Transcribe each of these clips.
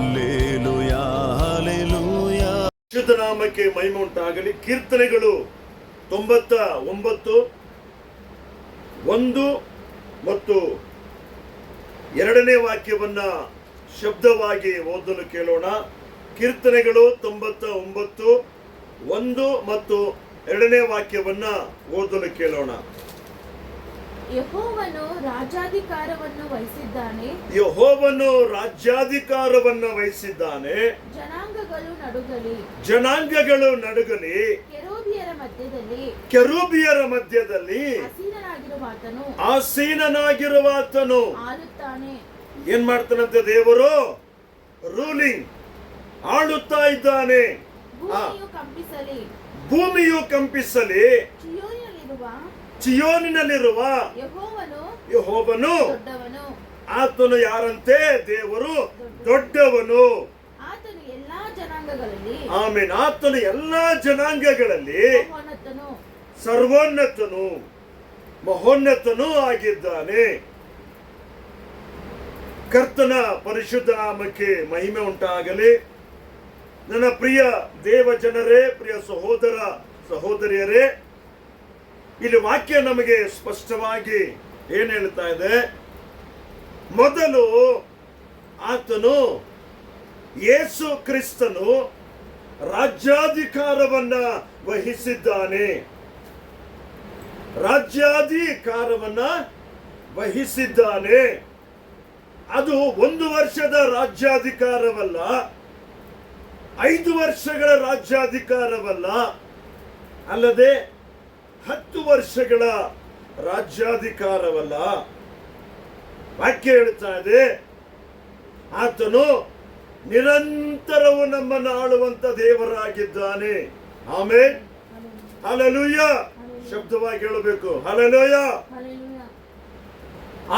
Hallelujah hallelujah. ಶುದ್ಧ ನಾಮಕ್ಕೆ ಮಹಿಮೆ ಉಂಟಾಗಲಿ. ಕೀರ್ತನೆಗಳು 99 1 ಮತ್ತು 2ನೇ ವಾಕ್ಯವನ್ನ ಶಬ್ದವಾಗಿ ಓದಲು ಕೇಳೋಣ. ಕೀರ್ತನೆಗಳು 99 1 ಮತ್ತು 2ನೇ ವಾಕ್ಯವನ್ನ ಓದಲು ಕೇಳೋಣ. ಯೆಹೋವನು ರಾಜ್ಯಾಧಿಕಾರವನ್ನು ವಹಿಸಿದ್ದಾನೆ. ಯೆಹೋವನು ರಾಜ್ಯಾಧಿಕಾರವನ್ನು ವಹಿಸಿದ್ದಾನೆ. ಜನಾಂಗಗಳು ನಡುಗಲಿ. ಜನಾಂಗಗಳು ನಡುಗಲಿ. ಕೆರೂಬಿಯರ ಮಧ್ಯದಲ್ಲಿ ಆಸೀನನಾಗಿರುವಾತನು ಆಳುತ್ತಾನೆ. ಏನ್ ಮಾಡ್ತಾನಂತೆ ದೇವರು? ರೂಲಿಂಗ್, ಆಳುತ್ತಾ ಇದ್ದಾನೆ. ಭೂಮಿಯು ಕಂಪಿಸಲಿ. ಚಿಯೋನಿನಲ್ಲಿರುವ ಯೆಹೋವನು ಆತನು ಯಾರಂತೆ? ದೇವರು ದೊಡ್ಡವನು. ಆಮೇನ್. ಆತನು ಎಲ್ಲಾ ಜನಾಂಗಗಳಲ್ಲಿ ಸರ್ವೋನ್ನತನು, ಮಹೋನ್ನತನೂ ಆಗಿದ್ದಾನೆ. ಕರ್ತನ ಪರಿಶುದ್ಧ ನಾಮಕ್ಕೆ ಮಹಿಮೆ ಉಂಟಾಗಲಿ. ನನ್ನ ಪ್ರಿಯ ದೇವ ಜನರೇ, ಪ್ರಿಯ ಸಹೋದರ ಸಹೋದರಿಯರೇ, ಇಲ್ಲಿ ವಾಕ್ಯ ನಮಗೆ ಸ್ಪಷ್ಟವಾಗಿ ಏನ್ ಹೇಳ್ತಾ ಇದೆ? ಮೊದಲು ಆತನು ಯೇಸು ಕ್ರಿಸ್ತನು ರಾಜ್ಯಾಧಿಕಾರವನ್ನ ವಹಿಸಿದ್ದಾನೆ. ರಾಜ್ಯಾಧಿಕಾರವನ್ನ ವಹಿಸಿದ್ದಾನೆ. ಅದು 1 ವರ್ಷದ ರಾಜ್ಯಾಧಿಕಾರವಲ್ಲ, 5 ವರ್ಷಗಳ ರಾಜ್ಯಾಧಿಕಾರವಲ್ಲ, ಅಲ್ಲದೆ 10 ವರ್ಷಗಳ ರಾಜ್ಯಾಧಿಕಾರವಲ್ಲ. ವಾಕ್ಯ ಹೇಳ್ತಾ ಇದೆ, ಆತನು ನಿರಂತರವು ನಮ್ಮನ್ನು ಆಳುವಂತ ದೇವರಾಗಿದ್ದಾನೆ. ಆಮೆನ್. ಹಲ್ಲೆಲೂಯಾ. ಶಬ್ದವಾಗಿ ಹೇಳಬೇಕು, ಹಲ್ಲೆಲೂಯಾ.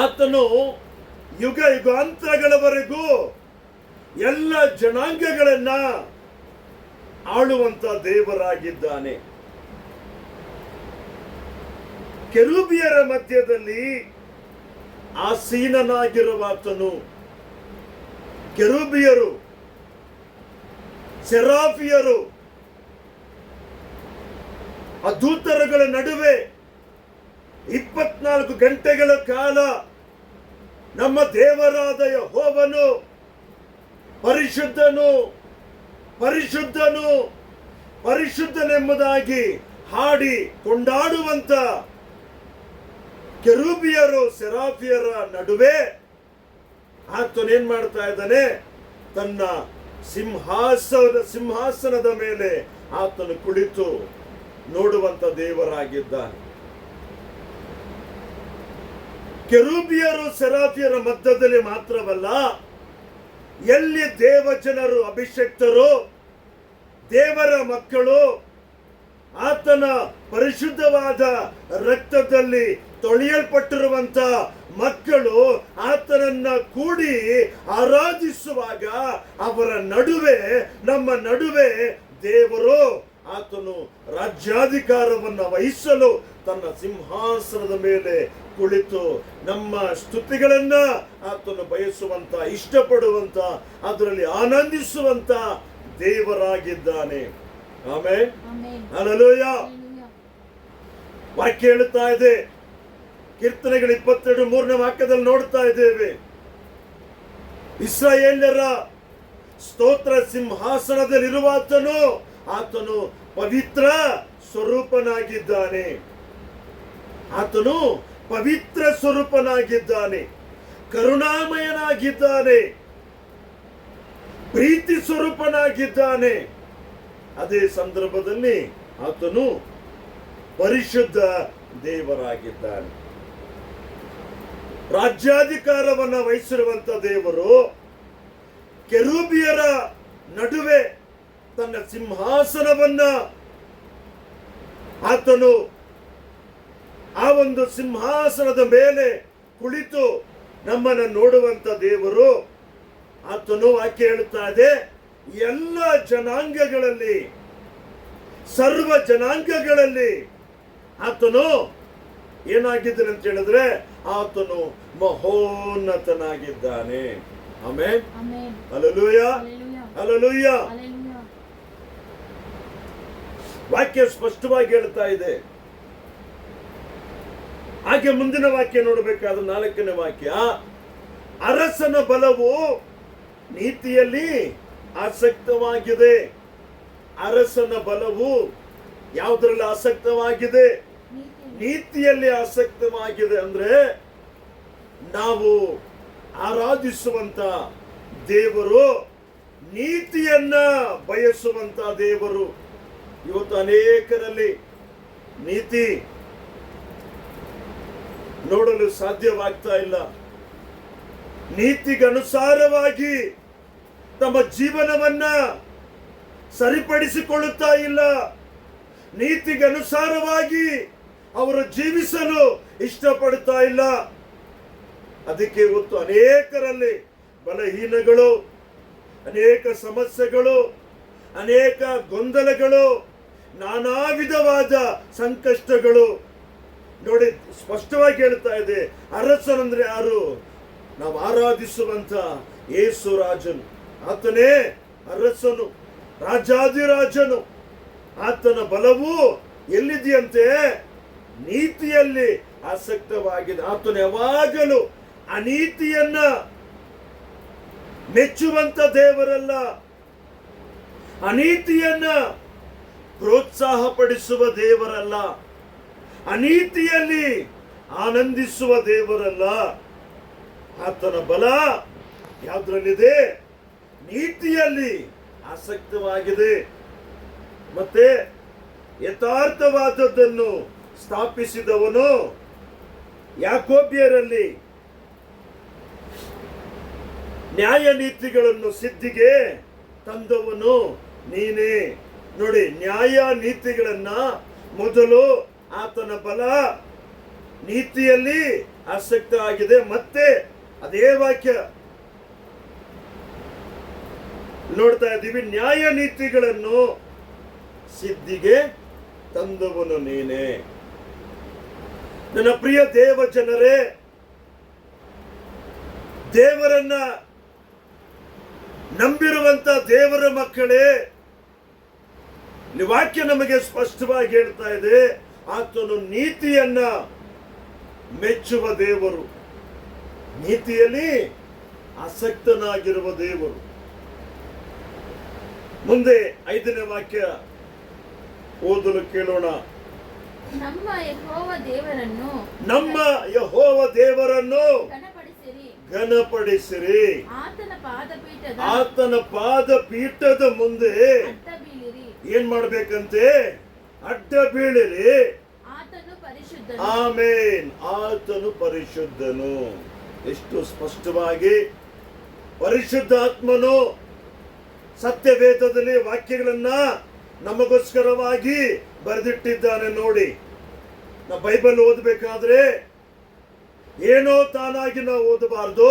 ಆತನು ಯುಗ ಯುಗಾಂತರಗಳವರೆಗೂ ಎಲ್ಲ ಜನಾಂಗಗಳನ್ನ ಆಳುವಂತ ದೇವರಾಗಿದ್ದಾನೆ. ಕೆರೂಬಿಯರ ಮಧ್ಯದಲ್ಲಿ ಆಸೀನನಾಗಿರುವಾತನು. ಕೆರೂಬಿಯರು, ಸೆರಾಫಿಯರು ಆ ದೂತರುಗಳ ನಡುವೆ 24 ಗಂಟೆಗಳ ಕಾಲ ನಮ್ಮ ದೇವರಾದ ಯೆಹೋವನು ಪರಿಶುದ್ಧನು, ಪರಿಶುದ್ಧನು, ಪರಿಶುದ್ಧನೆಂಬುದಾಗಿ ಹಾಡಿ ಕೊಂಡಾಡುವಂತ ಕೆರೂಬಿಯರು, ಸೆರಾಫಿಯರ ನಡುವೆ ಆತನೇನ್ ಮಾಡ್ತಾ ಇದ್ದಾನೆ? ತನ್ನ ಸಿಂಹಾಸನದ ಮೇಲೆ ಆತನು ಕುಳಿತು ನೋಡುವಂತ ದೇವರಾಗಿದ್ದಾನೆ. ಕೆರೂಬಿಯರು, ಸೆರಾಫಿಯರ ಮಧ್ಯದಲ್ಲಿ ಮಾತ್ರವಲ್ಲ, ಎಲ್ಲಿ ದೇವಜನರು, ಅಭಿಷಕ್ತರು, ದೇವರ ಮಕ್ಕಳು ಆತನ ಪರಿಶುದ್ಧವಾದ ರಕ್ತದಲ್ಲಿ ತೊಳೆಯಲ್ಪಟ್ಟಿರುವಂತ ಮಕ್ಕಳು ಆತನನ್ನ ಕೂಡಿ ಆರಾಧಿಸುವಾಗ ಅವರ ನಡುವೆ, ನಮ್ಮ ನಡುವೆ ದೇವರು ಆತನು ರಾಜ್ಯಾಧಿಕಾರವನ್ನು ವಹಿಸಲು ತನ್ನ ಸಿಂಹಾಸನದ ಮೇಲೆ ಕುಳಿತು ನಮ್ಮ ಸ್ತುತಿಗಳನ್ನ ಆತನು ಬಯಸುವಂತ, ಇಷ್ಟಪಡುವಂತ, ಅದರಲ್ಲಿ ಆನಂದಿಸುವಂತ ದೇವರಾಗಿದ್ದಾನೆ. ಆಮೆನ್. ಹಲ್ಲೆಲೂಯಾ. ವಾಕ್ಯ ಹೇಳುತ್ತಾ ಇದೆ, ಕೀರ್ತನೆಗಳು 22 3ನೇ ವಾಕ್ಯದಲ್ಲಿ ನೋಡ್ತಾ ಇದ್ದೇವೆ, ಇಸ್ರಾಯೇಲ್ಯರ ಸ್ತೋತ್ರ ಸಿಂಹಾಸನದಲ್ಲಿರುವಾತನು ಆತನು ಪವಿತ್ರ ಸ್ವರೂಪನಾಗಿದ್ದಾನೆ. ಆತನು ಪವಿತ್ರ ಸ್ವರೂಪನಾಗಿದ್ದಾನೆ, ಕರುಣಾಮಯನಾಗಿದ್ದಾನೆ, ಪ್ರೀತಿ ಸ್ವರೂಪನಾಗಿದ್ದಾನೆ. ಅದೇ ಸಂದರ್ಭದಲ್ಲಿ ಆತನು ಪರಿಶುದ್ಧ ದೇವರಾಗಿದ್ದಾನೆ. ರಾಜ್ಯಾಧಿಕಾರವನ್ನು ವಹಿಸಿರುವಂತ ದೇವರು ಕೆರೂಬಿಯರ ನಡುವೆ ತನ್ನ ಸಿಂಹಾಸನವನ್ನ ಆತನು ಆ ಒಂದು ಸಿಂಹಾಸನದ ಮೇಲೆ ಕುಳಿತು ನಮ್ಮನ್ನು ನೋಡುವಂತ ದೇವರು ಆತನು. ವಾಕ್ಯ ಹೇಳುತ್ತಾ ಇದೆ, ಎಲ್ಲ ಜನಾಂಗಗಳಲ್ಲಿ, ಸರ್ವ ಜನಾಂಗಗಳಲ್ಲಿ ಆತನು ಏನಾಗಿದ್ದಾನೆ ಅಂತ ಹೇಳಿದ್ರೆ ಆತನು ಮಹೋನ್ನತನಾಗಿದ್ದಾನೆ. Amen. Amen. Hallelujah, hallelujah. Hallelujah. Hallelujah. ವಾಕ್ಯ ಸ್ಪಷ್ಟವಾಗಿ ಹೇಳ್ತಾ ಇದೆ. ಹಾಗೆ ಮುಂದಿನ ವಾಕ್ಯ ನೋಡಬೇಕಾದ 4ನೇ ವಾಕ್ಯ, ಅರಸನ ಬಲವು ನೀತಿಯಲ್ಲಿ ಆಸಕ್ತವಾಗಿದೆ. ಅರಸನ ಬಲವು ಯಾವುದರಲ್ಲಿ ಆಸಕ್ತವಾಗಿದೆ? ನೀತಿಯಲ್ಲಿ ಆಸಕ್ತವಾಗಿದೆ. ಅಂದ್ರೆ ನಾವು ಆರಾಧಿಸುವಂತ ದೇವರು ನೀತಿಯನ್ನ ಬಯಸುವಂತ ದೇವರು. ಇವತ್ತು ಅನೇಕರಲ್ಲಿ ನೀತಿ ನೋಡಲು ಸಾಧ್ಯವಾಗ್ತಾ ಇಲ್ಲ. ನೀತಿಗನುಸಾರವಾಗಿ ತಮ್ಮ ಜೀವನವನ್ನ ಸರಿಪಡಿಸಿಕೊಳ್ಳುತ್ತಾ ಇಲ್ಲ. ನೀತಿಗನುಸಾರವಾಗಿ ಅವರು ಜೀವಿಸಲು ಇಷ್ಟಪಡುತ್ತಾ ಇಲ್ಲ. ಅದಕ್ಕೆ ಇವತ್ತು ಅನೇಕರಲ್ಲಿ ಬಲಹೀನಗಳು, ಅನೇಕ ಸಮಸ್ಯೆಗಳು, ಅನೇಕ ಗೊಂದಲಗಳು, ನಾನಾ ವಿಧವಾದ ಸಂಕಷ್ಟಗಳು. ನೋಡಿ, ಸ್ಪಷ್ಟವಾಗಿ ಹೇಳ್ತಾ ಇದೆ, ಅರಸನಂದ್ರೆ ಯಾರು? ನಾವು ಆರಾಧಿಸುವಂತ ಯೇಸು ರಾಜನು. ಆತನೇ ಅರಸನು, ರಾಜಾದಿರಾಜನು. ಆತನ ಬಲವು ಎಲ್ಲಿದೆಯಂತೆ? ನೀತಿಯಲ್ಲಿ ಆಸಕ್ತವಾಗಿದೆ. ಆತನು ಯಾವಾಗಲೂ ಅನೀತಿಯನ್ನ ಮೆಚ್ಚುವಂತ ದೇವರಲ್ಲ, ಅನೀತಿಯನ್ನ ಪ್ರೋತ್ಸಾಹಪಡಿಸುವ ದೇವರಲ್ಲ, ಅನೀತಿಯಲ್ಲಿ ಆನಂದಿಸುವ ದೇವರಲ್ಲ. ಆತನ ಬಲ ಯಾವುದರಲ್ಲಿದೆ? ನೀತಿಯಲ್ಲಿ ಆಸಕ್ತವಾಗಿದೆ. ಮತ್ತೆ ಯಥಾರ್ಥವಾದದ್ದನ್ನು ಸ್ಥಾಪಿಸಿದವನು, ಯಾಕೋಬ್ಯರಲ್ಲಿ ನ್ಯಾಯ ನೀತಿಗಳನ್ನು ಸಿದ್ಧಿಗೆ ತಂದವನು ನೀನೇ. ನೋಡಿ, ನ್ಯಾಯ ನೀತಿಗಳನ್ನ ಮೊದಲು ಆತನ ಬಲ ನೀತಿಯಲ್ಲಿ ಆಸಕ್ತ ಆಗಿದೆ. ಮತ್ತೆ ಅದೇ ವಾಕ್ಯ ನೋಡ್ತಾ ಇದ್ದೀವಿ, ನ್ಯಾಯ ನೀತಿಗಳನ್ನು ಸಿದ್ಧಿಗೆ ತಂದವನು ನೀನೇ. ನನ್ನ ಪ್ರಿಯ ದೇವ ಜನರೇ, ದೇವರನ್ನ ನಂಬಿರುವಂತ ದೇವರ ಮಕ್ಕಳೇ, ವಾಕ್ಯ ನಮಗೆ ಸ್ಪಷ್ಟವಾಗಿ ಹೇಳ್ತಾ ಇದೆ, ಆತನು ನೀತಿಯನ್ನ ಮೆಚ್ಚುವ ದೇವರು, ನೀತಿಯಲ್ಲಿ ಆಸಕ್ತನಾಗಿರುವ ದೇವರು. ಮುಂದೆ 5ನೇ ವಾಕ್ಯ ಓದಲು ಕೇಳೋಣ. ನಮ್ಮ ಯೆಹೋವ ದೇವರನ್ನು ಘನಪಡಿಸಿರಿ. ಆತನ ಪಾದಪೀಠದ ಮುಂದೆ ಏನ್ ಮಾಡ್ಬೇಕಂತೆ? ಅಡ್ಡ ಬೀಳಿರಿ. ಆಮೇನ್. ಆತನು ಪರಿಶುದ್ಧನು. ಎಷ್ಟು ಸ್ಪಷ್ಟವಾಗಿ ಪರಿಶುದ್ಧಾತ್ಮನು ಸತ್ಯವೇದದಲ್ಲಿ ವಾಕ್ಯಗಳನ್ನ ನಮಗೋಸ್ಕರವಾಗಿ ಬರೆದಿಟ್ಟಿದ್ದಾನೆ. ನೋಡಿ, ನಾವು ಬೈಬಲ್ ಓದಬೇಕಾದ್ರೆ ಏನೋ ತಾನಾಗಿ ನಾವು ಓದಬಾರ್ದು.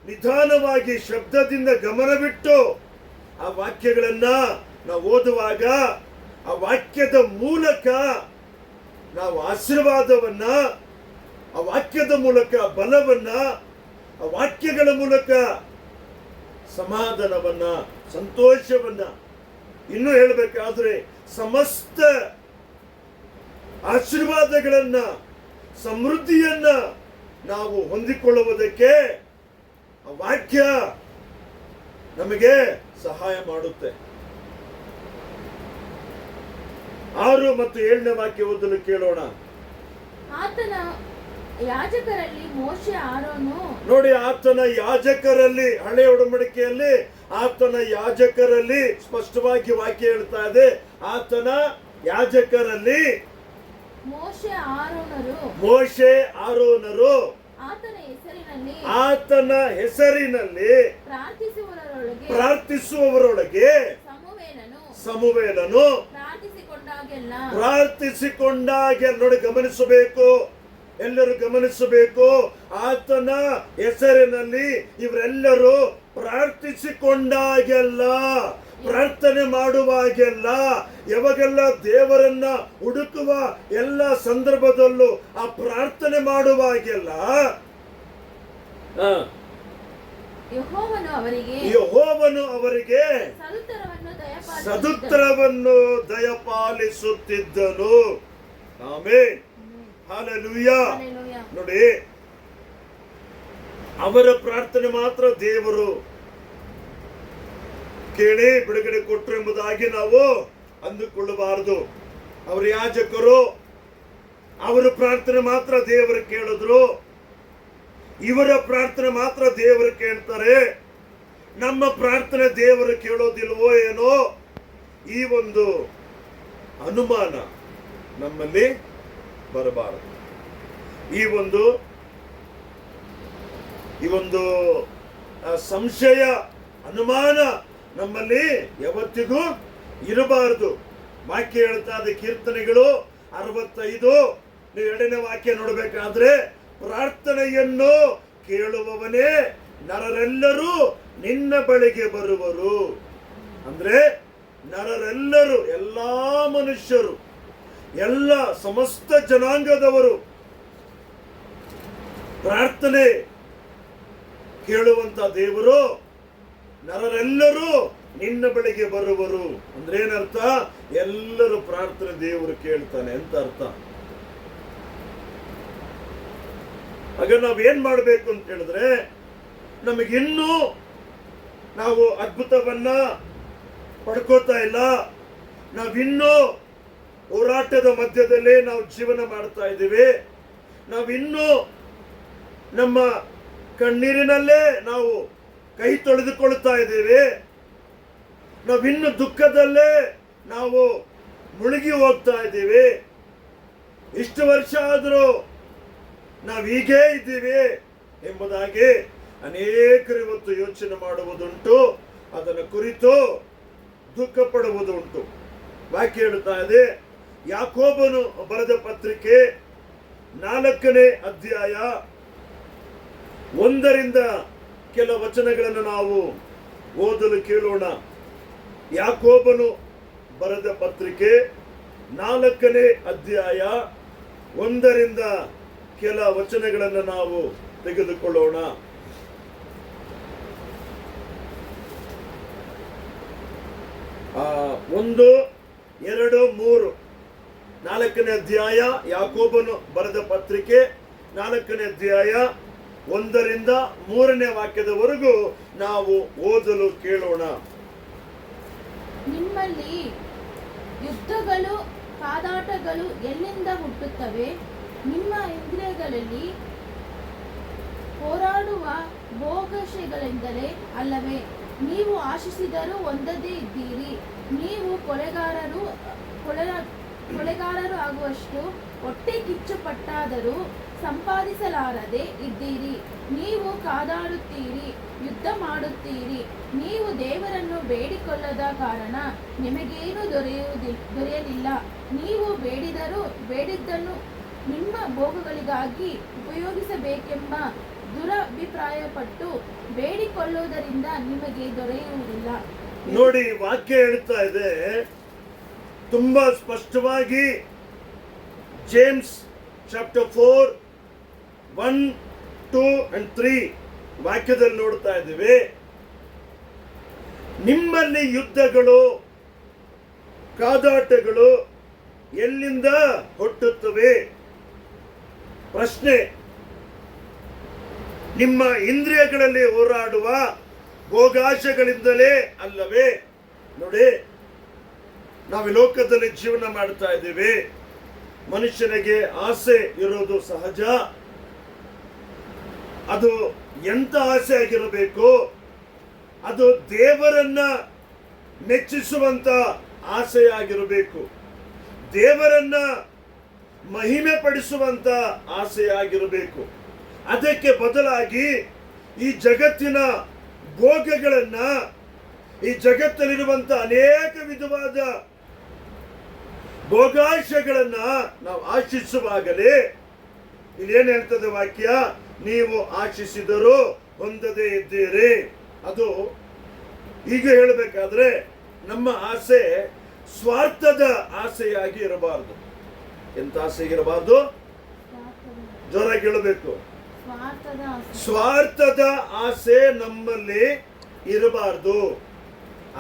ನಿಧಾನವಾಗಿ ಶಬ್ದದಿಂದ ಗಮನವಿಟ್ಟು ಆ ವಾಕ್ಯಗಳನ್ನ ನಾವು ಓದುವಾಗ ಆ ವಾಕ್ಯದ ಮೂಲಕ ನಾವು ಆಶೀರ್ವಾದವನ್ನ, ಆ ವಾಕ್ಯದ ಮೂಲಕ ಬಲವನ್ನ, ಆ ವಾಕ್ಯಗಳ ಮೂಲಕ ಸಮಾಧಾನವನ್ನ, ಸಂತೋಷವನ್ನ, ಇನ್ನು ಹೇಳಬೇಕಾದ್ರೆ ಸಮಸ್ತ ಆಶೀರ್ವಾದಗಳನ್ನ, ಸಮೃದ್ಧಿಯನ್ನ ನಾವು ಹೊಂದಿಕೊಳ್ಳುವುದಕ್ಕೆ ಆ ವಾಕ್ಯ ನಮಗೆ ಸಹಾಯ ಮಾಡುತ್ತೆ. 6 ಮತ್ತು 7ನೇ ವಾಕ್ಯ ಓದಲು ಕೇಳೋಣ. ಆತನ ಯಾಜಕರಲ್ಲಿ ಮೋಶೆ ಆರೋನು. ನೋಡಿ, ಆತನ ಯಾಜಕರಲ್ಲಿ, ಹಳೆಯ ಒಡಂಬಡಿಕೆಯಲ್ಲಿ ಆತನ ಯಾಜಕರಲ್ಲಿ ಸ್ಪಷ್ಟವಾಗಿ ವಾಕ್ಯ ಹೇಳ್ತಾ ಇದೆ. ಆತನ ಯಾಜಕರಲ್ಲಿ ಮೋಶೆ ಆರೋನರು ಆತನ ಹೆಸರಿನಲ್ಲಿ ಪ್ರಾರ್ಥಿಸುವವರೊಳಗೆ ಸಮುವೇಲನು ಪ್ರಾರ್ಥಿಸಿಕೊಂಡಾಗ, ನೋಡಿ ಗಮನಿಸಬೇಕು, ಎಲ್ಲರೂ ಗಮನಿಸಬೇಕು. ಆತನ ಹೆಸರಿನಲ್ಲಿ ಇವರೆಲ್ಲರೂ ಪ್ರಾರ್ಥಿಸಿಕೊಂಡಾಗೆಲ್ಲ, ಪ್ರಾರ್ಥನೆ ಮಾಡುವಾಗೆಲ್ಲ, ಯಾವಾಗೆಲ್ಲ ದೇವರನ್ನ ಹುಡುಕುವ ಎಲ್ಲ ಸಂದರ್ಭದಲ್ಲೂ ಆ ಪ್ರಾರ್ಥನೆ ಮಾಡುವಾಗೆಲ್ಲ ಯೆಹೋವನು ಅವರಿಗೆ ಯೆಹೋವನು ಅವರಿಗೆ ಸದುತ್ತರವನ್ನು ದಯಪಾಲಿಸುತ್ತಿದ್ದನು. Amen, hallelujah. ಹಲ್ಲೆಲೂಯಾ. ನೋಡಿ, ಅವರ ಪ್ರಾರ್ಥನೆ ಮಾತ್ರ ದೇವರು ಕೇಳಿ ಬಿಡುಗಡೆ ಕೊಟ್ಟರು ಎಂಬುದಾಗಿ ನಾವು ಅಂದುಕೊಳ್ಳಬಾರದು. ಅವರ ಯಾಜಕರು ಅವರ ಪ್ರಾರ್ಥನೆ ಮಾತ್ರ ದೇವರು ಕೇಳಿದ್ರು, ಇವರ ಪ್ರಾರ್ಥನೆ ಮಾತ್ರ ದೇವರು ಕೇಳ್ತಾರೆ, ನಮ್ಮ ಪ್ರಾರ್ಥನೆ ದೇವರು ಕೇಳೋದಿಲ್ವೋ ಏನೋ, ಈ ಒಂದು ಅನುಮಾನ ನಮ್ಮಲ್ಲಿ ಬರಬಾರದು. ಈ ಒಂದು ಸಂಶಯ, ಅನುಮಾನ ನಮ್ಮಲ್ಲಿ ಯಾವತ್ತಿಗೂ ಇರಬಾರದು. ವಾಕ್ಯ ಹೇಳ್ತಾ ಇದೆ, ಕೀರ್ತನೆಗಳು 65 ನೀವು 2ನೇ ವಾಕ್ಯ ನೋಡಬೇಕಾದ್ರೆ, ಪ್ರಾರ್ಥನೆಯನ್ನು ಕೇಳುವವನೇ ನರರೆಲ್ಲರೂ ನಿನ್ನ ಬಳಿಗೆ ಬರುವರು. ಅಂದ್ರೆ ನರರೆಲ್ಲರೂ, ಎಲ್ಲಾ ಮನುಷ್ಯರು, ಎಲ್ಲ ಸಮಸ್ತ ಜನಾಂಗದವರು ಪ್ರಾರ್ಥನೆ ಕೇಳುವಂತ ದೇವರು, ನರರೆಲ್ಲರೂ ನಿನ್ನ ಬಳಿಗೆ ಬರುವರು. ಅಂದ್ರೆ ಏನರ್ಥ? ಎಲ್ಲರೂ ಪ್ರಾರ್ಥನೆ ದೇವರು ಕೇಳ್ತಾನೆ ಅಂತ ಅರ್ಥ. ಆಗ ನಾವೇನ್ ಮಾಡ್ಬೇಕು ಅಂತ ಹೇಳಿದ್ರೆ, ನಮಗಿನ್ನೂ ನಾವು ಅದ್ಭುತವನ್ನ ಪಡ್ಕೋತಾ ಇಲ್ಲ, ನಾವಿನ್ನೂ ಹೋರಾಟದ ಮಧ್ಯದಲ್ಲೇ ನಾವು ಜೀವನ ಮಾಡ್ತಾ ಇದ್ದೀವಿ, ನಾವಿನ್ನೂ ನಮ್ಮ ಕಣ್ಣೀರಿನಲ್ಲೇ ನಾವು ಕೈ ತೊಳೆದುಕೊಳ್ತಾ ಇದ್ದೇವೆ, ನಾವಿನ್ನು ದುಃಖದಲ್ಲೇ ನಾವು ಮುಳುಗಿ ಹೋಗ್ತಾ ಇದ್ದೀವಿ, ಇಷ್ಟು ವರ್ಷ ಆದರೂ ನಾವು ಹೀಗೇ ಇದ್ದೀವಿ ಎಂಬುದಾಗಿ ಅನೇಕರು ಇವತ್ತು ಯೋಚನೆ ಮಾಡುವುದುಂಟು, ಅದನ್ನು ಕುರಿತು ದುಃಖ ಪಡುವುದುಂಟು. ವಾಕ್ಯ ಹೇಳುತ್ತಾ ಇದೆ, ಯಾಕೋಬನು ಬರೆದ ಪತ್ರಿಕೆ 4ನೇ ಅಧ್ಯಾಯ 1ರಿಂದ ಕೆಲ ವಚನಗಳನ್ನು ನಾವು ಓದಲು ಕೇಳೋಣ. ಯಾಕೋಬನು ಬರೆದ ಪತ್ರಿಕೆ 4ನೇ ಅಧ್ಯಾಯ 1ರಿಂದ ಕೆಲ ವಚನಗಳನ್ನು ನಾವು ತೆಗೆದುಕೊಳ್ಳೋಣ. ಒಂದು, 2, 3. 4ನೇ ಅಧ್ಯಾಯ ಯಾಕೋಬನು ಬರೆದ ಪತ್ರಿಕೆ 4ನೇ ಅಧ್ಯಾಯ 1ರಿಂದ 3ನೇ ವಾಕ್ಯದವರೆಗೂ ನಾವು ಓದಲು ಕೇಳೋಣ. ನಿಮ್ಮಲ್ಲಿ ಯುದ್ಧಗಳು, ಕಾದಾಟಗಳು ಎಲ್ಲಿಂದ ಹುಟ್ಟುತ್ತವೆ? ನಿಮ್ಮ ಇಂದ್ರಿಯಗಳಲ್ಲಿ ಹೋರಾಡುವ ಭೋಗಶೆಗಳಿಂದಲೇ ಅಲ್ಲವೇ? ನೀವು ಆಶಿಸಿದರೂ ಹೊಂದದೇ ಇದ್ದೀರಿ. ನೀವು ಕೊಲೆಗಾರರು ಆಗುವಷ್ಟು ಹೊಟ್ಟೆ ಕಿಚ್ಚು ಪಟ್ಟಾದರೂ ಸಂಪಾದಿಸಲಾರದೆ ಇದ್ದೀರಿ. ನೀವು ಕಾದಾಡುತ್ತೀರಿ, ಯುದ್ಧ ಮಾಡುತ್ತೀರಿ. ನೀವು ದೇವರನ್ನು ಬೇಡಿಕೊಳ್ಳದ ಕಾರಣ ನಿಮಗೇನು ದೊರೆಯಲಿಲ್ಲ. ನೀವು ಬೇಡಿದ್ದನ್ನು ನಿಮ್ಮ ಭೋಗಗಳಿಗಾಗಿ ಉಪಯೋಗಿಸಬೇಕೆಂಬ ದುರಭಿಪ್ರಾಯಪಟ್ಟು ಬೇಡಿಕೊಳ್ಳುವುದರಿಂದ ನಿಮಗೆ ದೊರೆಯುವುದಿಲ್ಲ. ನೋಡಿ, ವಾಕ್ಯ ಹೇಳ್ತಾ ಇದೆ ತುಂಬಾ ಸ್ಪಷ್ಟವಾಗಿ. ಜೇಮ್ಸ್ ಚಾಪ್ಟರ್ 4 1, 2 and 3 ವಾಕ್ಯದಲ್ಲಿ ನೋಡ್ತಾ ಇದ್ದೀವಿ, ನಿಮ್ಮಲ್ಲಿ ಯುದ್ಧಗಳು, ಕಾದಾಟಗಳು ಎಲ್ಲಿಂದ ಹುಟ್ಟುತ್ತವೆ? ಪ್ರಶ್ನೆ. ನಿಮ್ಮ ಇಂದ್ರಿಯಗಳಲ್ಲಿ ಹೋರಾಡುವ ಭೋಗಾಶೆಗಳಿಂದಲೇ ಅಲ್ಲವೇ? ನೋಡಿ, ನಾವು ಲೋಕದಲ್ಲಿ ಜೀವನ ಮಾಡ್ತಾ ಇದ್ದೀವಿ, ಮನುಷ್ಯನಿಗೆ ಆಸೆ ಇರೋದು ಸಹಜ. ಅದು ಎಂತ ಆಸೆ ಆಗಿರಬೇಕು? ಅದು ದೇವರನ್ನ ಮೆಚ್ಚಿಸುವಂತ ಆಸೆಯಾಗಿರಬೇಕು, ದೇವರನ್ನ ಮಹಿಮೆ ಪಡಿಸುವಂತ ಆಸೆಯಾಗಿರಬೇಕು. ಅದಕ್ಕೆ ಬದಲಾಗಿ ಈ ಜಗತ್ತಿನ ಭೋಗಗಳನ್ನ, ಈ ಜಗತ್ತಲ್ಲಿರುವಂತ ಅನೇಕ ವಿಧವಾದ ಭೋಗಾಶೆಗಳನ್ನ ನಾವು ಆಶಿಸುವಾಗಲೇ ಇಲ್ಲೇನ್ ಹೇಳ್ತದೆ ವಾಕ್ಯ? ನೀವು ಆಶಿಸಿದರೂ ಹೊಂದದೇ ಇದ್ದೀರಿ. ಅದು ಈಗ ಹೇಳಬೇಕಾದ್ರೆ ನಮ್ಮ ಆಸೆ ಸ್ವಾರ್ಥದ ಆಸೆಯಾಗಿ ಇರಬಾರದು. ಎಂತ ಆಸೆ ಇರಬಾರದು? ಜೋರಾಗಿ ಹೇಳಬೇಕು. ಸ್ವಾರ್ಥದ ಆಸೆ ನಮ್ಮಲ್ಲಿ ಇರಬಾರ್ದು.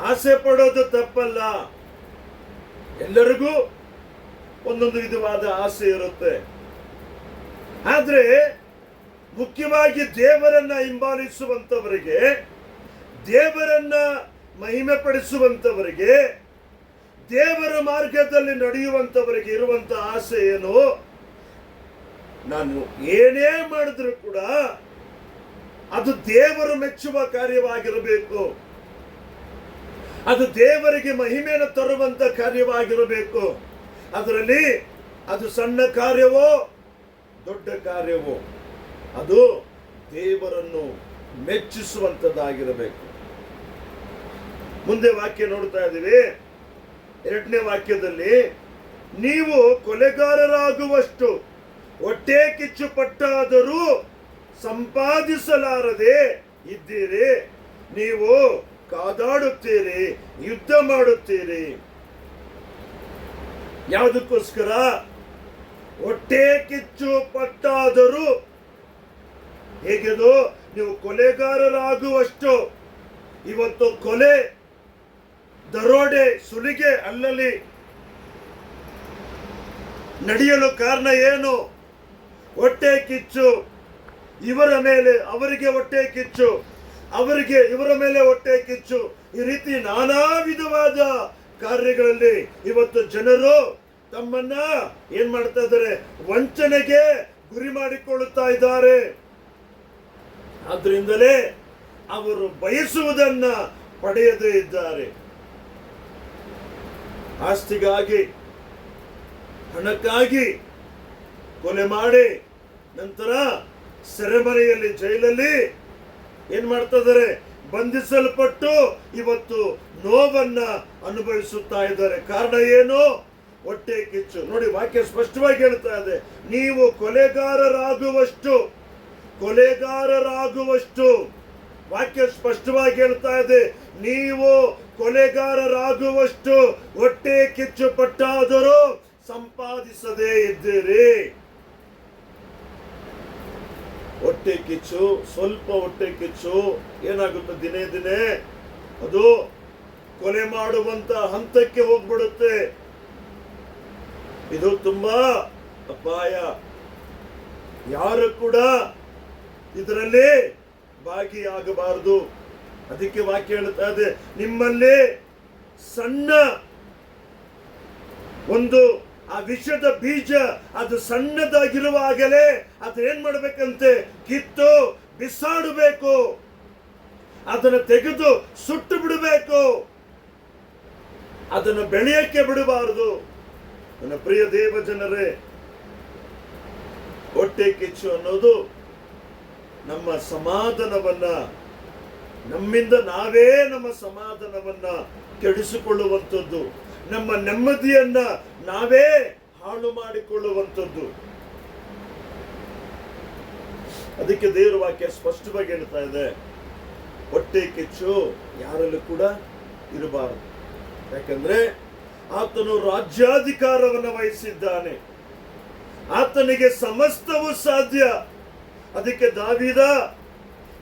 ಆಸೆ ಪಡೋದು ತಪ್ಪಲ್ಲ, ಎಲ್ಲರಿಗೂ ಒಂದೊಂದು ವಿಧವಾದ ಆಸೆ ಇರುತ್ತೆ. ಆದ್ರೆ ಮುಖ್ಯವಾಗಿ ದೇವರನ್ನ ಹಿಂಬಾಲಿಸುವಂತವರಿಗೆ, ದೇವರನ್ನ ಮಹಿಮೆ ಪಡಿಸುವಂತವರಿಗೆ, ದೇವರ ಮಾರ್ಗದಲ್ಲಿ ನಡೆಯುವಂತವರಿಗೆ ಇರುವಂತ ಆಸೆ ಏನು? ನಾನು ಏನೇ ಮಾಡಿದ್ರು ಕೂಡ ಅದು ದೇವರು ಮೆಚ್ಚುವ ಕಾರ್ಯವಾಗಿರಬೇಕು, ಅದು ದೇವರಿಗೆ ಮಹಿಮೆಯನ್ನು ತರುವಂತ ಕಾರ್ಯವಾಗಿರಬೇಕು. ಅದರಲ್ಲಿ ಅದು ಸಣ್ಣ ಕಾರ್ಯವೋ ದೊಡ್ಡ ಕಾರ್ಯವೋ ಅದು ದೇವರನ್ನು ಮೆಚ್ಚಿಸುವಂತದ್ದಾಗಿರಬೇಕು. ಮುಂದೆ ವಾಕ್ಯ ನೋಡ್ತಾ ಇದ್ದೀವಿ. 2ನೇ ವಾಕ್ಯದಲ್ಲಿ, ನೀವು ಕೊಲೆಗಾರರಾಗುವಷ್ಟು ಹೊಟ್ಟೆ ಕಿಚ್ಚು ಪಟ್ಟಾದರೂ ಸಂಪಾದಿಸಲಾರದೆ ಇದ್ದೀರಿ, ನೀವು ಕಾದಾಡುತ್ತೀರಿ, ಯುದ್ಧ ಮಾಡುತ್ತೀರಿ. ಯಾವುದಕ್ಕೋಸ್ಕರ? ಹೊಟ್ಟೆ ಕಿಚ್ಚು ಪಟ್ಟಾದರೂ. ಹೇಗೆದು? ನೀವು ಕೊಲೆಗಾರರಾಗುವಷ್ಟು. ಇವತ್ತು ಕೊಲೆ, ದರೋಡೆ, ಸುಲಿಗೆ ಅಲ್ಲಲ್ಲಿ ನಡೆಯಲು ಕಾರಣ ಏನು? ಹೊಟ್ಟೆ ಕಿಚ್ಚು. ಇವರ ಮೇಲೆ ಅವರಿಗೆ ಹೊಟ್ಟೆ ಕಿಚ್ಚು, ಅವರಿಗೆ ಇವರ ಮೇಲೆ ಹೊಟ್ಟೆ ಕಿಚ್ಚು. ಈ ರೀತಿ ನಾನಾ ವಿಧವಾದ ಕಾರ್ಯಗಳಲ್ಲಿ ಇವತ್ತು ಜನರು ತಮ್ಮನ್ನ ಏನ್ ಮಾಡ್ತಾ ಇದ್ದಾರೆ? ವಂಚನೆಗೆ ಗುರಿ ಮಾಡಿಕೊಳ್ಳುತ್ತಾ ಇದ್ದಾರೆ. ಆದ್ರಿಂದಲೇ ಅವರು ಬಯಸುವುದನ್ನ ಪಡೆಯದೇ ಇದ್ದಾರೆ. ಆಸ್ತಿಗಾಗಿ, ಹಣಕ್ಕಾಗಿ ಕೊಲೆ ಮಾಡಿ ನಂತರ ಸೆರೆಮನೆಯಲ್ಲಿ, ಜೈಲಲ್ಲಿ ಏನ್ ಮಾಡ್ತಾ ಇದ್ದಾರೆ? ಬಂಧಿಸಲ್ಪಟ್ಟು ಇವತ್ತು ನೋವನ್ನ ಅನುಭವಿಸುತ್ತಾ ಇದ್ದಾರೆ. ಕಾರಣ ಏನು? ಹೊಟ್ಟೆ ಕಿಚ್ಚು. ನೋಡಿ, ವಾಕ್ಯ ಸ್ಪಷ್ಟವಾಗಿ ಹೇಳ್ತಾ ಇದೆ, ನೀವು ಕೊಲೆಗಾರರಾಗುವಷ್ಟು. ವಾಕ್ಯ ಸ್ಪಷ್ಟವಾಗಿ ಹೇಳ್ತಾ ಇದೆ, ನೀವು ಕೊಲೆಗಾರರಾಗುವಷ್ಟು ಹೊಟ್ಟೆ ಕಿಚ್ಚು ಪಟ್ಟಾದರೂ ಸಂಪಾದಿಸದೇ ಇದ್ದೀರಿ. ಹೊಟ್ಟೆ ಕಿಚ್ಚು, ಸ್ವಲ್ಪ ಹೊಟ್ಟೆ ಕಿಚ್ಚು ಏನಾಗುತ್ತೆ? ದಿನೇ ದಿನೇ ಅದು ಕೊಲೆ ಮಾಡುವಂತ ಹಂತಕ್ಕೆ ಹೋಗ್ಬಿಡುತ್ತೆ. ಇದು ತುಂಬಾ ಅಪಾಯ. ಯಾರು ಕೂಡ ಇದರಲ್ಲಿ ಭಾಗಿಯಾಗಬಾರದು. ಅದಕ್ಕೆ ವಾಕ್ಯ ಹೇಳ್ತಾ ಇದೆ, ನಿಮ್ಮಲ್ಲಿ ಸಣ್ಣ ಒಂದು ಆ ವಿಷದ ಬೀಜ ಅದು ಸಣ್ಣದಾಗಿರುವಾಗಲೇ ಅದು ಏನ್ ಮಾಡ್ಬೇಕಂತೆ? ಕಿತ್ತು ಬಿಸಾಡಬೇಕು, ಅದನ್ನು ತೆಗೆದು ಸುಟ್ಟು ಬಿಡಬೇಕು, ಅದನ್ನು ಬೆಳೆಯಕ್ಕೆ ಬಿಡಬಾರದು. ನನ್ನ ಪ್ರಿಯ ದೇವ ಜನರೇ, ಹೊಟ್ಟೆ ಕಿಚ್ಚು ಅನ್ನೋದು ನಮ್ಮ ಸಮಾಧಾನವನ್ನ, ನಮ್ಮಿಂದ ನಾವೇ ನಮ್ಮ ಸಮಾಧಾನವನ್ನ ಕೆಡಿಸಿಕೊಳ್ಳುವಂಥದ್ದು, ನಮ್ಮ ನೆಮ್ಮದಿಯನ್ನ ನಾವೇ ಹಾಳು ಮಾಡಿಕೊಳ್ಳುವಂಥದ್ದು. ಅದಕ್ಕೆ ದೇವರ ವಾಕ್ಯ ಸ್ಪಷ್ಟವಾಗಿ ಹೇಳ್ತಾ ಇದೆ, ಹೊಟ್ಟೆ ಕಿಚ್ಚು ಯಾರಲ್ಲೂ ಕೂಡ ಇರಬಾರದು. ಯಾಕಂದ್ರೆ ಆತನು ರಾಜ್ಯಾಧಿಕಾರವನ್ನು ವಹಿಸಿದ್ದಾನೆ, ಆತನಿಗೆ ಸಮಸ್ತವೂ ಸಾಧ್ಯ. ಅದಕ್ಕೆ ದಾವೀದ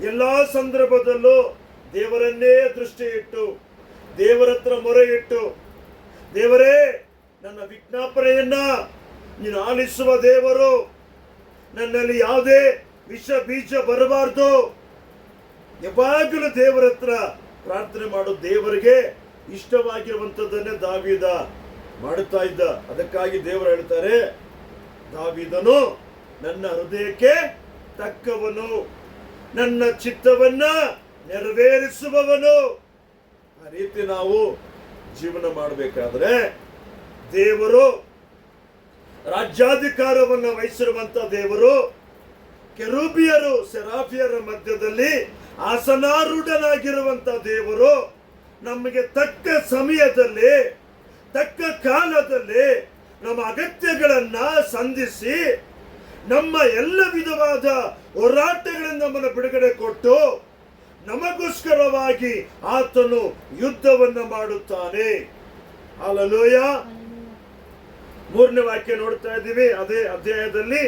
ಎಲ್ಲಾ ಸಂದರ್ಭದಲ್ಲೂ ದೇವರನ್ನೇ ದೃಷ್ಟಿ ಇಟ್ಟು, ದೇವರ ಹತ್ರ ಮೊರೆ ಇಟ್ಟು, ದೇವರೇ ನನ್ನ ವಿಜ್ಞಾಪನೆಯನ್ನ ನೀನು ಆಲಿಸುವ ದೇವರು, ನನ್ನಲ್ಲಿ ಯಾವುದೇ ವಿಷ ಬೀಜ ಬರಬಾರ್ದು, ಯಾವಾಗಲೂ ದೇವರ ಹತ್ರ ಪ್ರಾರ್ಥನೆ ಮಾಡು. ದೇವರಿಗೆ ಇಷ್ಟವಾಗಿರುವಂತದ್ದನ್ನೇ ದಾವೀದ ಮಾಡುತ್ತಾ ಇದ್ದ. ಅದಕ್ಕಾಗಿ ದೇವರು ಹೇಳ್ತಾರೆ, ದಾವೀದನು ನನ್ನ ಹೃದಯಕ್ಕೆ ತಕ್ಕವನು, ನನ್ನ ಚಿತ್ತವನ್ನ ನೆರವೇರಿಸುವವನು. ಆ ರೀತಿ ನಾವು ಜೀವನ ಮಾಡಬೇಕಾದ್ರೆ ದೇವರು ರಾಜ್ಯಾಧಿಕಾರವನ್ನು ವಹಿಸಿರುವಂತ ದೇವರು ಕೆರೂಬಿಯರು ಸೆರಾಫಿಯರ ಮಧ್ಯದಲ್ಲಿ ಆಸನಾರೂಢನಾಗಿರುವಂತ ದೇವರು ನಮಗೆ ತಕ್ಕ ಸಮಯದಲ್ಲಿ, ತಕ್ಕ ಕಾಲದಲ್ಲಿ ನಮ್ಮ ಅಗತ್ಯಗಳನ್ನ ಸಂಧಿಸಿ ನಮ್ಮ ಎಲ್ಲ ವಿಧವಾದ ಹೋರಾಟಗಳಿಂದ ನಮ್ಮನ್ನು ಬಿಡುಗಡೆ ಕೊಟ್ಟು ನಮಗೋಸ್ಕರವಾಗಿ ಆತನು ಯುದ್ಧವನ್ನ ಮಾಡುತ್ತಾನೆ. ಹಲ್ಲೆಲೂಯಾ. 3ನೇ ವಾಕ್ಯ ನೋಡ್ತಾ ಇದ್ದೀವಿ. ಅದೇ ಅಧ್ಯಾಯದಲ್ಲಿ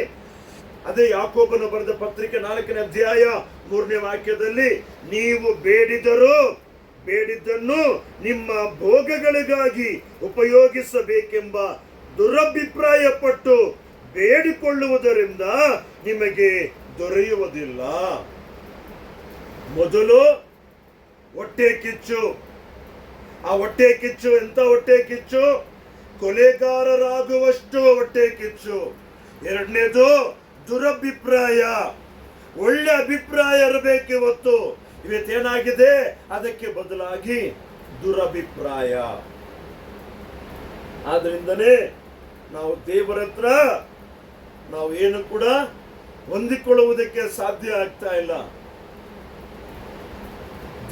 ಅದೇ ಯಾಕೋಬನು ಬರೆದ ಪತ್ರಿಕೆ 4ನೇ ಅಧ್ಯಾಯ 3ನೇ ವಾಕ್ಯದಲ್ಲಿ, ನೀವು ಬೇಡಿದ್ದನ್ನು ನಿಮ್ಮ ಭೋಗಗಳಿಗಾಗಿ ಉಪಯೋಗಿಸಬೇಕೆಂಬ ದುರಭಿಪ್ರಾಯ ಪಟ್ಟು ಬೇಡಿಕೊಳ್ಳುವುದರಿಂದ ನಿಮಗೆ ದೊರೆಯುವುದಿಲ್ಲ. ಮೊದಲು ಹೊಟ್ಟೆ ಕಿಚ್ಚು. ಆ ಹೊಟ್ಟೆ ಕಿಚ್ಚು ಎಂತ ಹೊಟ್ಟೆ ಕಿಚ್ಚು? ಕೊಲೆಗಾರರಾಗುವಷ್ಟು ಹೊಟ್ಟೆ ಕಿಚ್ಚು. ಎರಡನೇದು ದುರಭಿಪ್ರಾಯ. ಒಳ್ಳೆ ಅಭಿಪ್ರಾಯ ಇರಬೇಕು. ಇವತ್ತೇನಾಗಿದೆ? ಅದಕ್ಕೆ ಬದಲಾಗಿ ದುರಭಿಪ್ರಾಯ. ಆದ್ರಿಂದನೇ ನಾವು ದೇವರ ಹತ್ರ ನಾವು ಏನು ಕೂಡ ಹೊಂದಿಕೊಳ್ಳುವುದಕ್ಕೆ ಸಾಧ್ಯ ಆಗ್ತಾ ಇಲ್ಲ.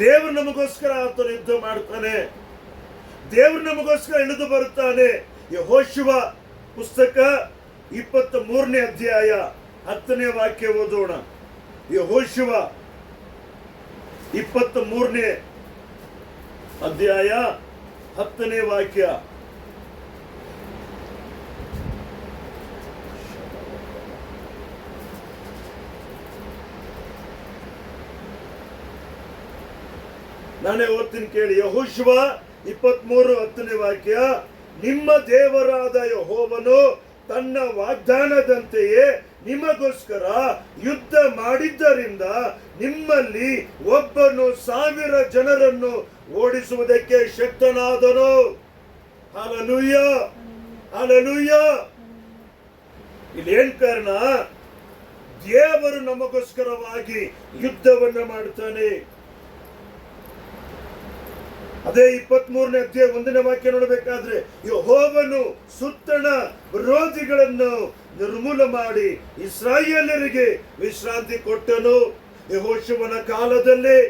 ದೇವರು ನಮಗೋಸ್ಕರ ಆತನು ಯುದ್ಧ ಮಾಡ್ತಾನೆ. ದೇವರು ನಮಗೋಸ್ಕರ ಇಳಿದು ಬರುತ್ತಾನೆ. ಯೆಹೋಶುವ ಪುಸ್ತಕ 23ನೇ ಅಧ್ಯಾಯ 10ನೇ ವಾಕ್ಯ ಓದೋಣ. ಯೆಹೋಶುವ 23ನೇ ಅಧ್ಯಾಯ 10ನೇ ವಾಕ್ಯ. ನಾನೇ ಓದ್ತೀನಿ ಕೇಳಿ. ಯೆಹೋಶುವ 23:10ನೇ ವಾಕ್ಯ. ನಿಮ್ಮ ದೇವರಾದ ಯೆಹೋವನು ತನ್ನ ವಾಗ್ದಾನದಂತೆಯೇ ನಿಮಗೋಸ್ಕರ ಯುದ್ಧ ಮಾಡಿದ್ದರಿಂದ ನಿಮ್ಮಲ್ಲಿ ಒಬ್ಬನು 1000 ಜನರನ್ನು ಓಡಿಸುವುದಕ್ಕೆ ಶಕ್ತನಾದನು. Hallelujah, hallelujah. ಇಲ್ಲಿ ಏನ್ ಕಾರಣ? ದೇವರು ನಮಗೋಸ್ಕರವಾಗಿ ಯುದ್ಧವನ್ನ ಮಾಡ್ತಾನೆ. ಅದೇ 23ನೇ ಅಧ್ಯಾಯ 1ನೇ ವಾಕ್ಯ ನೋಡಬೇಕಾದ್ರೆ, ಯೆಹೋವನು ಸುತ್ತಣ ವಿರೋಧಿಗಳನ್ನು ನಿರ್ಮೂಲ ಮಾಡಿ ಇಸ್ರಾಯೇಲರಿಗೆ ವಿಶ್ರಾಂತಿ ಕೊಟ್ಟನು. ಯೆಹೋಶುವನ ಕಾಲದಲ್ಲಿ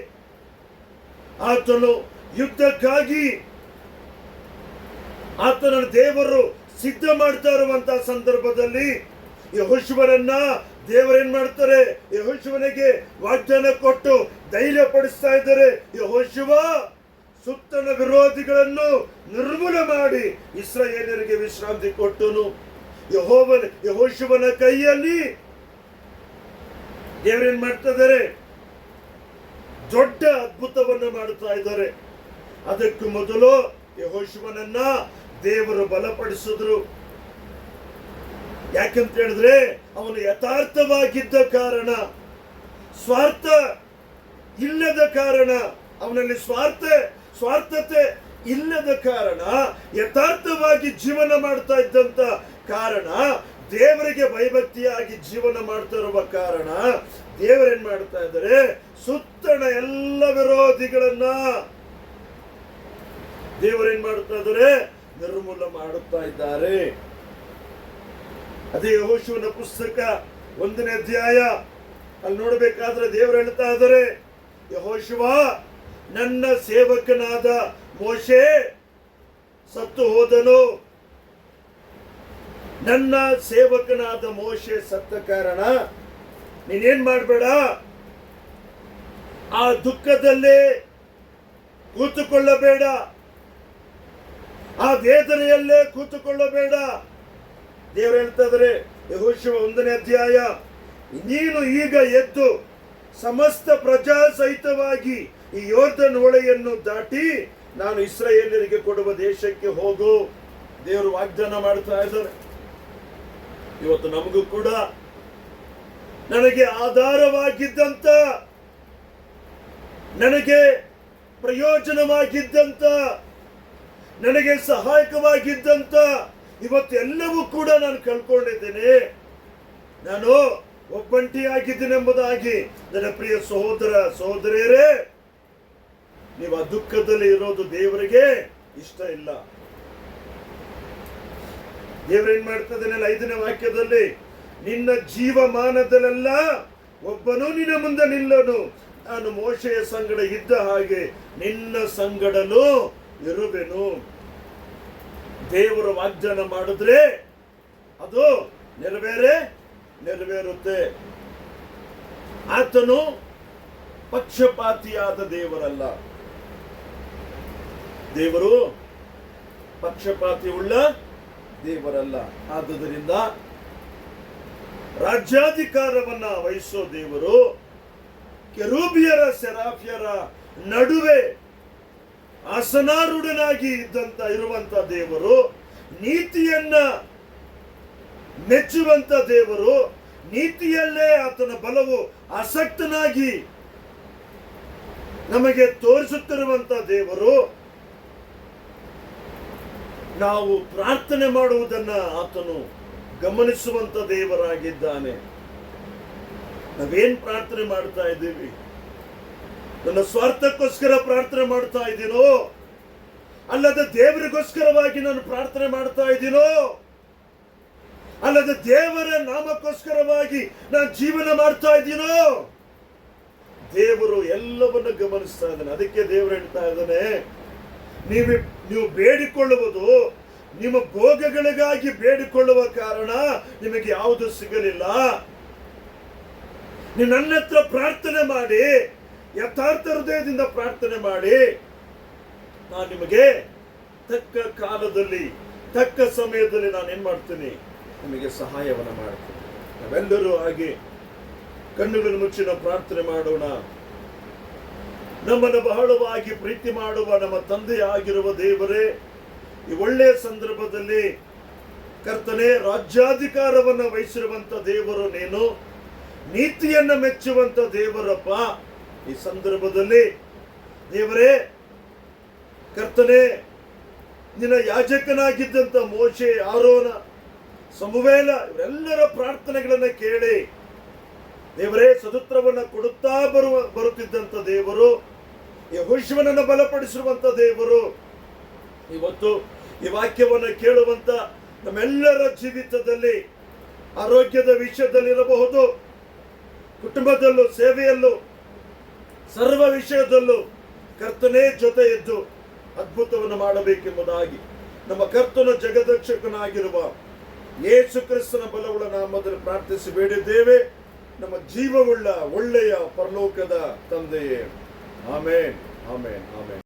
ಆತನು ಯುದ್ಧಕ್ಕಾಗಿ ಆತನ ದೇವರು ಸಿದ್ಧ ಮಾಡ್ತಾ ಇರುವಂತಹ ಸಂದರ್ಭದಲ್ಲಿ ಯೆಹೋಶುವನನ್ನ ದೇವರೇನ್ ಮಾಡ್ತಾರೆ? ಯೆಹೋಶುವನಿಗೆ ವಾಗ್ದಾನ ಕೊಟ್ಟು ಧೈರ್ಯ ಪಡಿಸ್ತಾ ಇದ್ದಾರೆ. ಯೆಹೋಶುವ ಸುತ್ತಣ ವಿರೋಧಿಗಳನ್ನು ನಿರ್ಮೂಲ ಮಾಡಿ ಇಸ್ರಾಯೇಲರಿಗೆ ವಿಶ್ರಾಂತಿ ಕೊಟ್ಟನು. ಯೆಹೋಶುವನ ಕೈಯಲ್ಲಿ ದೇವರೇನ್ ಮಾಡ್ತಾ ಇದ್ದಾರೆ? ದೊಡ್ಡ ಅದ್ಭುತವನ್ನು ಮಾಡುತ್ತಾ ಇದ್ದಾರೆ. ಅದಕ್ಕೂ ಮೊದಲು ಯೆಹೋಶುವನನ್ನ ದೇವರು ಬಲಪಡಿಸಿದ್ರು. ಯಾಕಂತ ಹೇಳಿದ್ರೆ ಅವನು ಯಥಾರ್ಥವಾಗಿದ್ದ ಕಾರಣ, ಸ್ವಾರ್ಥ ಇಲ್ಲದ ಕಾರಣ, ಅವನಲ್ಲಿ ಸ್ವಾರ್ಥತೆ ಇಲ್ಲದ ಕಾರಣ, ಯಥಾರ್ಥವಾಗಿ ಜೀವನ ಮಾಡ್ತಾ ಇದ್ದಂತ ಕಾರಣ, ದೇವರಿಗೆ ಭಯಭಕ್ತಿಯಾಗಿ ಜೀವನ ಮಾಡ್ತಾ ಇರುವ ಕಾರಣ ದೇವರೇನ್ ಮಾಡ್ತಾ ಇದ್ದಾರೆ? ಸುತ್ತಣ ಎಲ್ಲ ವಿರೋಧಿಗಳನ್ನ ದೇವರೇನ್ ಮಾಡ್ತಾ ಇದ್ದಾರೆ? ನಿರ್ಮೂಲ ಮಾಡುತ್ತಾ ಇದ್ದಾರೆ. ಅದೇ ಯೆಹೋಶುವನ ಪುಸ್ತಕ 1ನೇ ಅಧ್ಯಾಯ ಅಲ್ಲಿ ನೋಡಬೇಕಾದ್ರೆ ದೇವರು ಹೇಳ್ತಾ ಇದ್ದಾರೆ, ಯೆಹೋಶುವ, ನನ್ನ ಸೇವಕನಾದ ಮೋಶೆ ಸತ್ತು ಹೋದನು. ನನ್ನ ಸೇವಕನಾದ ಮೋಶೆ ಸತ್ತ ಕಾರಣ ನೀನೇನ್ ಮಾಡಬೇಡ, ಆ ದುಃಖದಲ್ಲೇ ಕೂತುಕೊಳ್ಳಬೇಡ, ಆ ವೇದನೆಯಲ್ಲೇ ಕೂತುಕೊಳ್ಳಬೇಡ. ದೇವರು ಹೇಳ್ತಾ ಇದ್ದಾರೆ ಯೆಹೋಶುವ 1ನೇ ಅಧ್ಯಾಯ, ನೀನು ಈಗ ಎದ್ದು ಸಮಸ್ತ ಪ್ರಜಾ ಸಹಿತವಾಗಿ ಈ ಯೊರ್ದನ್ ಹೊಳೆಯನ್ನು ದಾಟಿ ನಾನು ಇಸ್ರಾಯೇಲರಿಗೆ ಕೊಡುವ ದೇಶಕ್ಕೆ ಹೋಗು. ದೇವರು ವಾಗ್ದಾನ ಮಾಡ್ತಾ ಇದ್ದಾರೆ. ಇವತ್ತು ನಮಗೂ ಕೂಡ ನನಗೆ ಆಧಾರವಾಗಿದ್ದಂತ, ನನಗೆ ಪ್ರಯೋಜನವಾಗಿದ್ದಂತ, ನನಗೆ ಸಹಾಯಕವಾಗಿದ್ದಂತ ಇವತ್ತೆಲ್ಲವೂ ಕೂಡ ನಾನು ಕಳ್ಕೊಂಡಿದ್ದೇನೆ. ನಾನು ಒಬ್ಬಂಟಿಯಾಗಿದ್ದೇನೆಂಬುದಾಗಿ ನನ್ನ ಪ್ರಿಯ ಸಹೋದರಿಯರೇ, ನೀವು ಆ ದುಃಖದಲ್ಲಿ ಇರೋದು ದೇವರಿಗೆ ಇಷ್ಟ ಇಲ್ಲ. ದೇವರೇನ್ ಮಾಡ್ತದೇನೆ? 5ನೇ ವಾಕ್ಯದಲ್ಲಿ, ನಿನ್ನ ಜೀವಮಾನದಲ್ಲೆಲ್ಲ ಒಬ್ಬನು ನಿನ್ನ ಮುಂದೆ ನಿಲ್ಲನು, ನಾನು ಮೋಶೆಯ ಸಂಗಡ ಇದ್ದ ಹಾಗೆ ನಿನ್ನ ಸಂಗಡನು ಇರುವೆನು. ದೇವರು ವಾಗ್ದಾನ ಮಾಡಿದ್ರೆ ಅದು ನೆರವೇರುತ್ತೆ. ಆತನು ಪಕ್ಷಪಾತಿಯಾದ ದೇವರಲ್ಲ. ದೇವರು ಪಕ್ಷಪಾತಿ ಉಳ್ಳ ದೇವರಲ್ಲ. ಆದುದರಿಂದ ರಾಜ್ಯಾಧಿಕಾರವನ್ನ ವಹಿಸೋ ದೇವರು, ಕೆರೂಬಿಯರ ಸೆರಾಫಿಯರ ನಡುವೆ ಆಸನಾರೂಢನಾಗಿ ಇರುವಂತ ದೇವರು, ನೀತಿಯನ್ನ ಮೆಚ್ಚುವಂತ ದೇವರು, ನೀತಿಯಲ್ಲೇ ಆತನ ಬಲವು ಆಸಕ್ತನಾಗಿ ನಮಗೆ ತೋರಿಸುತ್ತಿರುವಂತ ದೇವರು. ನಾವು ಪ್ರಾರ್ಥನೆ ಮಾಡುವುದನ್ನ ಆತನು ಗಮನಿಸುವಂತ ದೇವರಾಗಿದ್ದಾನೆ. ನಾವೇನ್ ಪ್ರಾರ್ಥನೆ ಮಾಡ್ತಾ ಇದ್ದೀವಿ? ನನ್ನ ಸ್ವಾರ್ಥಕ್ಕೋಸ್ಕರ ಪ್ರಾರ್ಥನೆ ಮಾಡ್ತಾ ಇದ್ದೀನೋ, ಅಲ್ಲದ ದೇವರಿಗೋಸ್ಕರವಾಗಿ ನಾನು ಪ್ರಾರ್ಥನೆ ಮಾಡ್ತಾ ಇದ್ದೀನೋ, ಅಲ್ಲದ ದೇವರ ನಾಮಕ್ಕೋಸ್ಕರವಾಗಿ ನಾನು ಜೀವನ ಮಾಡ್ತಾ ಇದ್ದೀನೋ? ದೇವರು ಎಲ್ಲವನ್ನ ಗಮನಿಸ್ತಾ ಇದ್ದಾನೆ. ಅದಕ್ಕೆ ದೇವರು ಹೇಳ್ತಾ ಇದ್ದಾನೆ, ನೀವು ಬೇಡಿಕೊಳ್ಳುವುದು ನಿಮ್ಮ ಭೋಗಗಳಿಗಾಗಿ ಬೇಡಿಕೊಳ್ಳುವ ಕಾರಣ ನಿಮಗೆ ಯಾವುದು ಸಿಗಲಿಲ್ಲ. ನೀವು ನನ್ನ ಹತ್ರ ಪ್ರಾರ್ಥನೆ ಮಾಡಿ, ಯಥಾರ್ಥ ಹೃದಯದಿಂದ ಪ್ರಾರ್ಥನೆ ಮಾಡಿ, ನಾನು ನಿಮಗೆ ತಕ್ಕ ಕಾಲದಲ್ಲಿ ತಕ್ಕ ಸಮಯದಲ್ಲಿ ನಾನು ಏನ್ ಮಾಡ್ತೀನಿ, ನಿಮಗೆ ಸಹಾಯವನ್ನ ಮಾಡ್ತೀನಿ. ನಾವೆಲ್ಲರೂ ಹಾಗೆ ಕಣ್ಣುಗಳನ್ನು ಮುಚ್ಚಿ ನಾವು ಪ್ರಾರ್ಥನೆ ಮಾಡೋಣ. ನಮ್ಮನ್ನು ಬಹಳವಾಗಿ ಪ್ರೀತಿ ಮಾಡುವ ನಮ್ಮ ತಂದೆಯಾಗಿರುವ ದೇವರೇ, ಈ ಒಳ್ಳೆಯ ಸಂದರ್ಭದಲ್ಲಿ ಕರ್ತನೇ, ರಾಜ್ಯಾಧಿಕಾರವನ್ನು ವಹಿಸಿರುವಂತ ದೇವರು ನೀನು, ನೀತಿಯನ್ನ ಮೆಚ್ಚುವಂತ ದೇವರಪ್ಪ. ಈ ಸಂದರ್ಭದಲ್ಲಿ ದೇವರೇ ಕರ್ತನೇ, ನಿನ್ನ ಯಾಜಕನಾಗಿದ್ದಂತ ಮೋಶೆ, ಆರೋನ, ಸಮುವೇಲ ಇವರೆಲ್ಲರ ಪ್ರಾರ್ಥನೆಗಳನ್ನ ಕೇಳಿ ದೇವರೇ ಸದುತ್ರವನ್ನ ಕೊಡುತ್ತಾ ಬರುತ್ತಿದ್ದಂತ ದೇವರು, ಯೆಹೋಶುವನನ್ನ ಬಲಪಡಿಸಿರುವಂತ ದೇವರು, ಇವತ್ತು ಈ ವಾಕ್ಯವನ್ನು ಕೇಳುವಂತ ನಮ್ಮೆಲ್ಲರ ಜೀವಿತದಲ್ಲಿ ಆರೋಗ್ಯದ ವಿಷಯದಲ್ಲಿರಬಹುದು, ಕುಟುಂಬದಲ್ಲೂ, ಸೇವೆಯಲ್ಲೂ, ಸರ್ವ ವಿಷಯದಲ್ಲೂ ಕರ್ತನೇ ಜೊತೆ ಇದ್ದು ಅದ್ಭುತವನ್ನು ಮಾಡಬೇಕೆಂಬುದಾಗಿ ನಮ್ಮ ಕರ್ತನ ಜಗದಕ್ಷಕನಾಗಿರುವ ಯೇಸು ಕ್ರಿಸ್ತನ ಬಲವುಳ್ಳ ನಾಮದಲ್ಲಿ ಪ್ರಾರ್ಥಿಸಿ ಬೇಡಿದ್ದೇವೆ, ನಮ್ಮ ಜೀವವುಳ್ಳ ಒಳ್ಳೆಯ ಪರಲೋಕದ ತಂದೆಯೇ. ಆಮೇನ್, ಆಮೇನ್, ಆಮೇನ್.